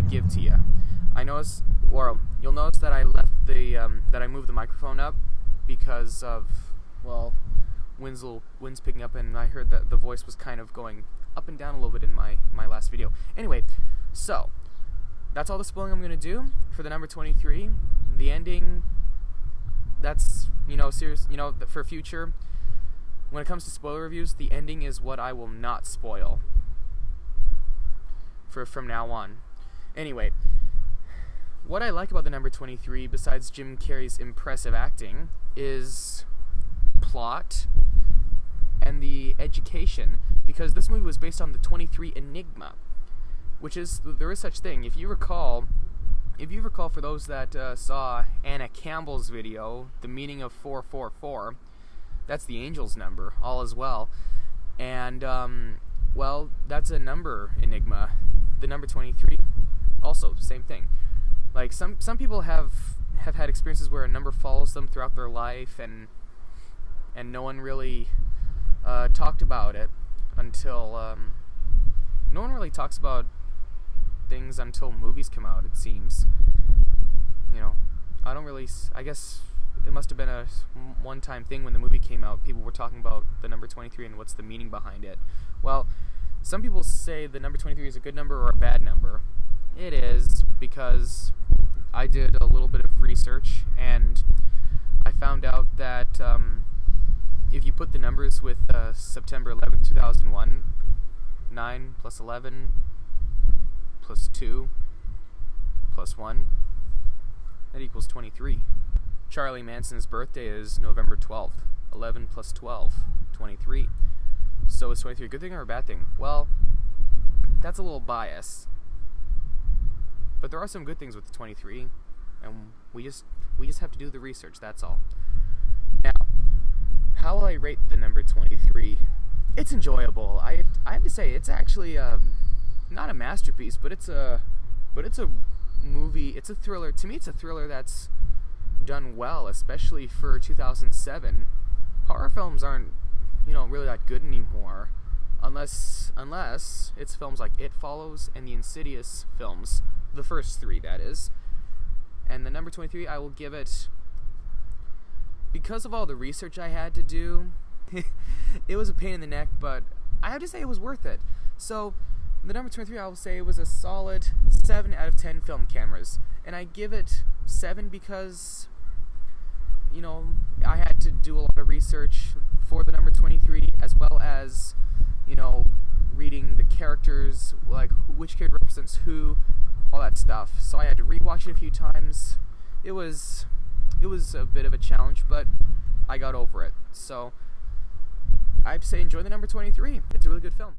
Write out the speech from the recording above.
give to you. You'll notice that I left that I moved the microphone up because of, wind's picking up, and I heard that the voice was kind of going up and down a little bit in my last video. Anyway, so that's all the spoiling I'm going to do for the number 23. The ending, that's, serious, for future, when it comes to spoiler reviews, the ending is what I will not spoil from now on. Anyway, what I like about the number 23, besides Jim Carrey's impressive acting, is plot and the education, because this movie was based on the 23 Enigma, there is such thing. If you recall, for those that saw Anna Campbell's video, the meaning of 444, that's the angel's number, all is well. And, that's a number enigma. The number 23, also, same thing. Like, some people have had experiences where a number follows them throughout their life, and no one really talked about it until, no one really talks about things until movies come out, it seems. I guess it must have been a one-time thing when the movie came out. People were talking about the number 23 and what's the meaning behind it. Well, some people say the number 23 is a good number or a bad number. It is, because I did a little bit of research, and I found out that if you put the numbers with September 11th, 2001, 9 plus 11 plus 2 plus 1, that equals 23. Charlie Manson's birthday is November 12th. 11 plus 12, 23. So is 23 a good thing or a bad thing? Well, that's a little biased. But there are some good things with the 23, and we just have to do the research, that's all. Now, how will I rate the number 23? It's enjoyable. I have to say, it's actually not a masterpiece, but it's a movie. It's a thriller. To me, it's a thriller that's done well, especially for 2007. Horror films aren't, really that good anymore, unless it's films like It Follows and the Insidious films, the first three, that is. And the number 23, I will give it, because of all the research I had to do, it was a pain in the neck, but I have to say it was worth it. So, the number 23, I will say it was a solid 7 out of 10 film cameras. And I give it 7 because, I had to do a lot of research for the number 23, as well as, reading the characters, like which character represents who, all that stuff. So I had to rewatch it a few times. It was a bit of a challenge, but I got over it. So I'd say enjoy the number 23. It's a really good film.